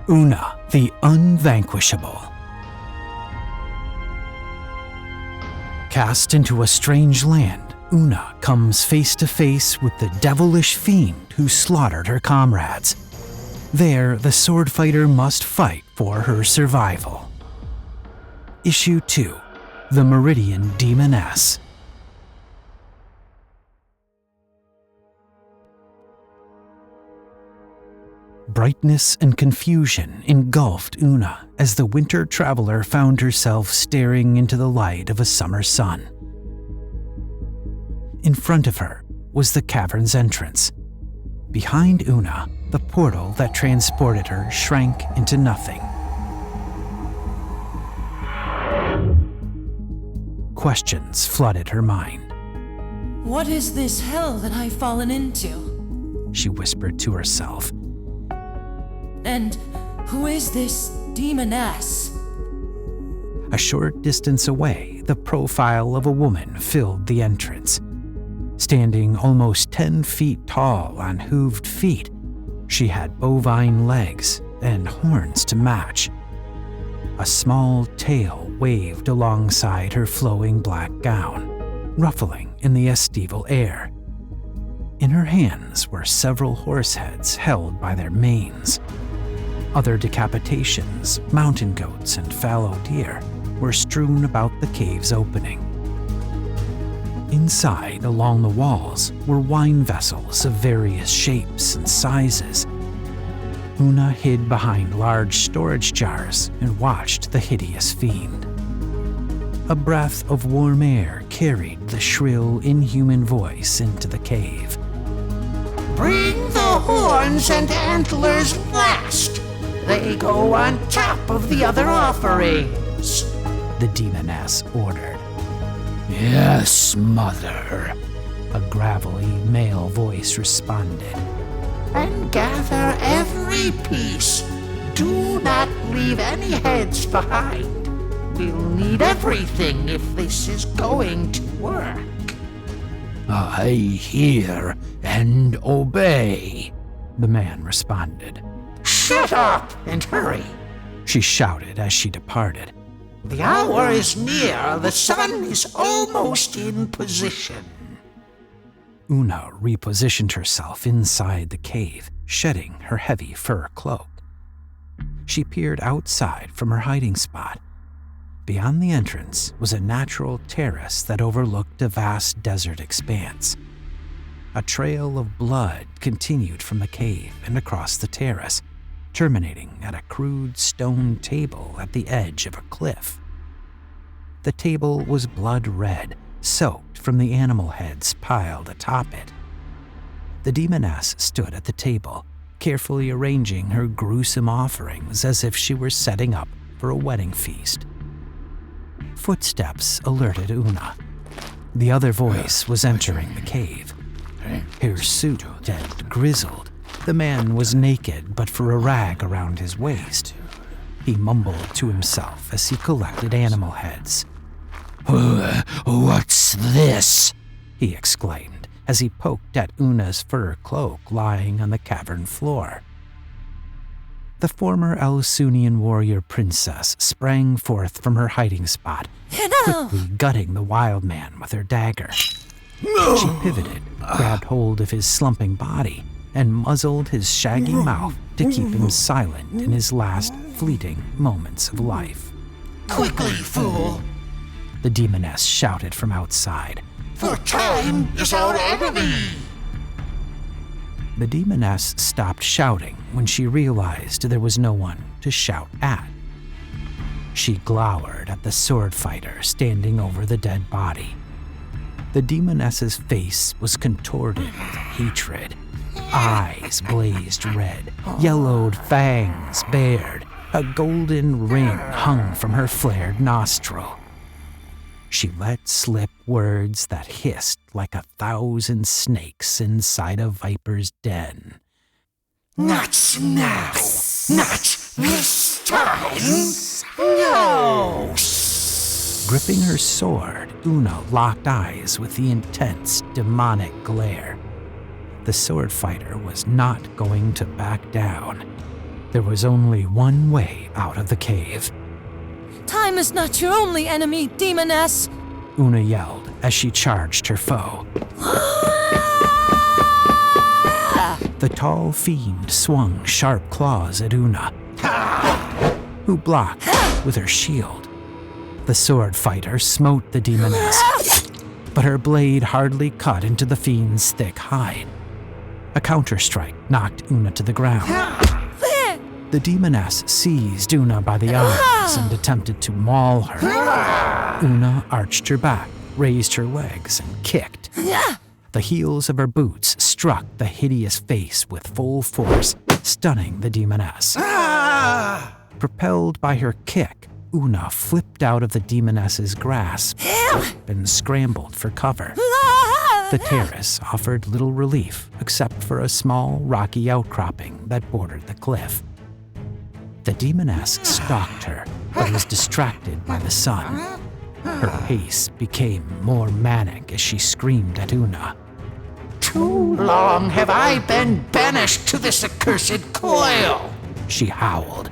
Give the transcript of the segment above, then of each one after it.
Oona the Unvanquishable. Cast into a strange land, Oona comes face to face with the devilish fiend who slaughtered her comrades. There, the swordfighter must fight for her survival. Issue 2, The Meridian Demoness. Brightness and confusion engulfed Oona as the winter traveler found herself staring into the light of a summer sun. In front of her was the cavern's entrance. Behind Oona, the portal that transported her shrank into nothing. Questions flooded her mind. What is this hell that I've fallen into? She whispered to herself. And who is this Demoness? A short distance away, the profile of a woman filled the entrance. Standing almost 10 feet tall on hooved feet, she had bovine legs and horns to match. A small tail waved alongside her flowing black gown, ruffling in the estival air. In her hands were several horse heads held by their manes. Other decapitations, mountain goats, and fallow deer were strewn about the cave's opening. Inside, along the walls, were wine vessels of various shapes and sizes. Oona hid behind large storage jars and watched the hideous fiend. A breath of warm air carried the shrill, inhuman voice into the cave. Bring the horns and antlers last. They go on top of the other offerings, the Demoness ordered. Yes, Mother, a gravelly male voice responded. And gather every piece. Do not leave any heads behind. We'll need everything if this is going to work. I hear and obey, the man responded. Shut up and hurry, she shouted as she departed. The hour is near. The sun is almost in position. Oona repositioned herself inside the cave, shedding her heavy fur cloak. She peered outside from her hiding spot. Beyond the entrance was a natural terrace that overlooked a vast desert expanse. A trail of blood continued from the cave and across the terrace, terminating at a crude stone table at the edge of a cliff. The table was blood red, soaked from the animal heads piled atop it. The Demoness stood at the table, carefully arranging her gruesome offerings as if she were setting up for a wedding feast. Footsteps alerted Oona. The other voice was entering the cave. Hirsute and grizzled, the man was naked but for a rag around his waist. He mumbled to himself as he collected animal heads. What's this? He exclaimed as he poked at Oona's fur cloak lying on the cavern floor. The former Elsunian warrior princess sprang forth from her hiding spot, quickly gutting the wild man with her dagger. She pivoted, grabbed hold of his slumping body, and muzzled his shaggy mouth to keep him silent in his last fleeting moments of life. Quickly, fool! The Demoness shouted from outside. For time is our enemy! The Demoness stopped shouting when she realized there was no one to shout at. She glowered at the swordfighter standing over the dead body. The Demoness's face was contorted with hatred. Eyes blazed red, yellowed fangs bared, a golden ring hung from her flared nostril. She let slip words that hissed like 1,000 snakes inside a viper's den. Not now! Not this time! No! Gripping her sword, Oona locked eyes with the intense, demonic glare. The swordfighter was not going to back down. There was only one way out of the cave. Time is not your only enemy, Demoness. Oona yelled as she charged her foe. The tall fiend swung sharp claws at Oona, who blocked with her shield. The swordfighter smote the demoness, but her blade hardly cut into the fiend's thick hide. A counterstrike knocked Oona to the ground. The demoness seized Oona by the arms and attempted to maul her. Oona arched her back, raised her legs, and kicked. The heels of her boots struck the hideous face with full force, stunning the demoness. Propelled by her kick, Oona flipped out of the demoness's grasp and scrambled for cover. The terrace offered little relief except for a small rocky outcropping that bordered the cliff. The demoness stalked her, but was distracted by the sun. Her pace became more manic as she screamed at Oona. Too long have I been banished to this accursed coil, She howled.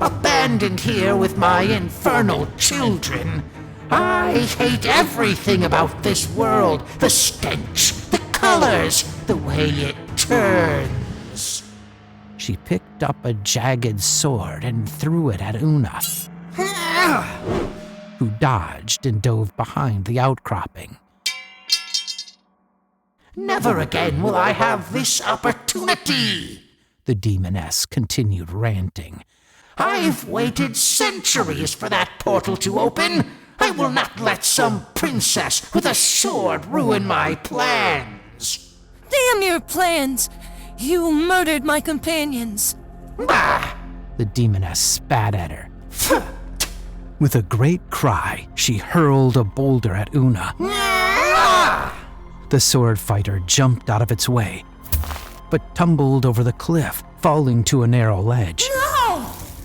abandoned here with my infernal children. I hate everything about this world, the stench, the colors, the way it turns. She picked up a jagged sword and threw it at Oona, who dodged and dove behind the outcropping. Never again will I have this opportunity, The demoness continued ranting. I've waited centuries for that portal to open. I will not let some princess with a sword ruin my plans. Damn your plans! You murdered my companions. Bah! The demoness spat at her. With a great cry, she hurled a boulder at Oona. The sword fighter jumped out of its way, but tumbled over the cliff, falling to a narrow ledge.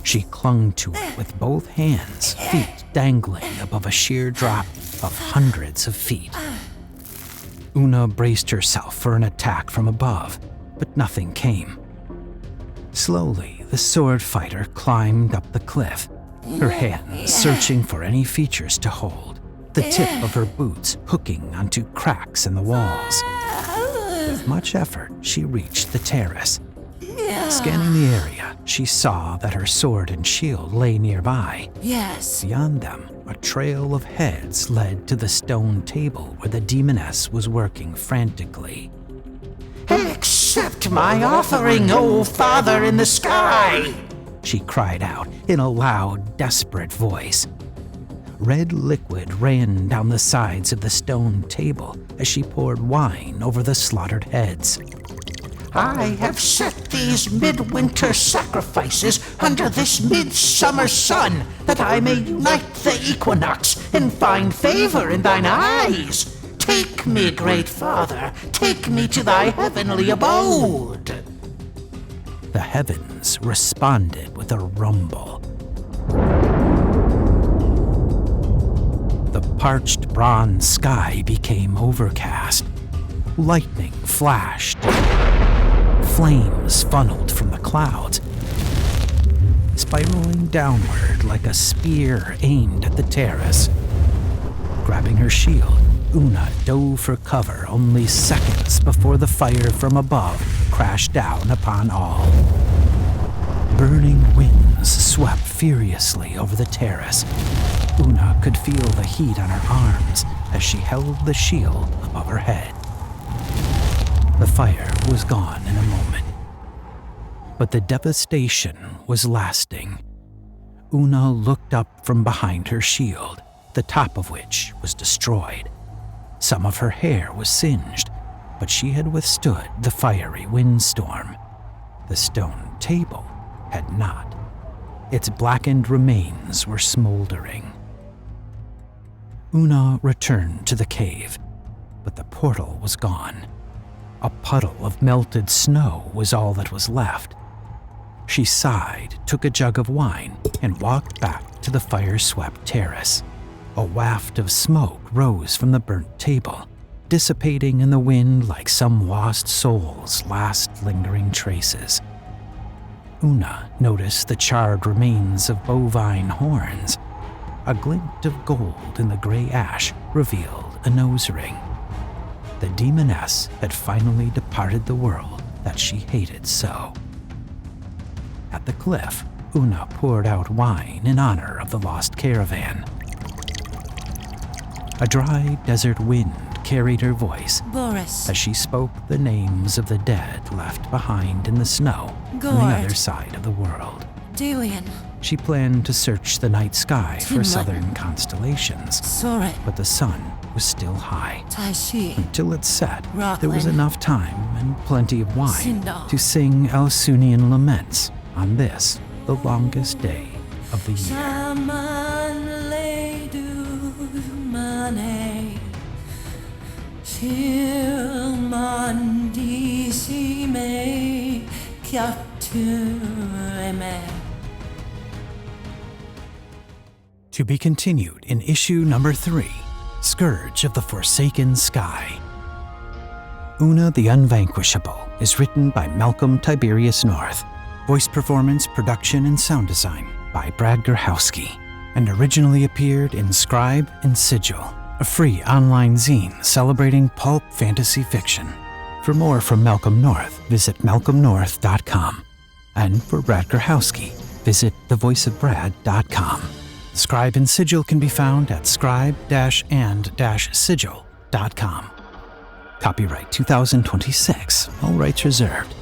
She clung to it with both hands, feet dangling above a sheer drop of hundreds of feet. Oona braced herself for an attack from above, but nothing came. Slowly, the sword fighter climbed up the cliff, her hands searching for any features to hold, the tip of her boots hooking onto cracks in the walls. With much effort, she reached the terrace. Scanning the area, she saw that her sword and shield lay nearby. Yes. Beyond them, a trail of heads led to the stone table where the demoness was working frantically. Accept my offering, O Father in the sky! She cried out in a loud, desperate voice. Red liquid ran down the sides of the stone table as she poured wine over the slaughtered heads. I have set these midwinter sacrifices under this midsummer sun, that I may unite the equinox and find favor in thine eyes. Take me, great Father, take me to thy heavenly abode. The heavens responded with a rumble. The parched bronze sky became overcast. Lightning flashed. Flames funneled from the clouds, spiraling downward like a spear aimed at the terrace. Grabbing her shield, Oona dove for cover only seconds before the fire from above crashed down upon all. Burning winds swept furiously over the terrace. Oona could feel the heat on her arms as she held the shield above her head. The fire was gone in a moment, but the devastation was lasting. Oona looked up from behind her shield, the top of which was destroyed. Some of her hair was singed, but she had withstood the fiery windstorm. The stone table had not. Its blackened remains were smoldering. Oona returned to the cave, but the portal was gone. A puddle of melted snow was all that was left. She sighed, took a jug of wine, and walked back to the fire-swept terrace. A waft of smoke rose from the burnt table, dissipating in the wind like some lost soul's last lingering traces. Oona noticed the charred remains of bovine horns. A glint of gold in the gray ash revealed a nose ring. The Demoness had finally departed the world that she hated so. At the cliff, Oona poured out wine in honor of the lost caravan. A dry desert wind carried her voice Boris. as she spoke the names of the dead left behind in the snow on the Gord. other side of the world. Dalian. She planned to search the night sky for Timlin. southern constellations, Soren. but the sun was still high. Taishi. Until it set, Rothlin. there was enough time and plenty of wine Sindal. to sing Elsunian laments on this, the longest day of the year. Shaman leidu mane. Shilmandisi me kyaptureme. To be continued in issue number 3, Scourge of the Forsaken Sky. Oona the Unvanquishable is written by Malcolm Tiberius North. Voice performance, production, and sound design by Brad Gerhowski, and originally appeared in Scribe and Sigil, a free online zine celebrating pulp fantasy fiction. For more from Malcolm North, visit malcolmnorth.com. And for Brad Gerhowski, visit thevoiceofbrad.com. Scribe and Sigil can be found at scribe-and-sigil.com. Copyright 2026, all rights reserved.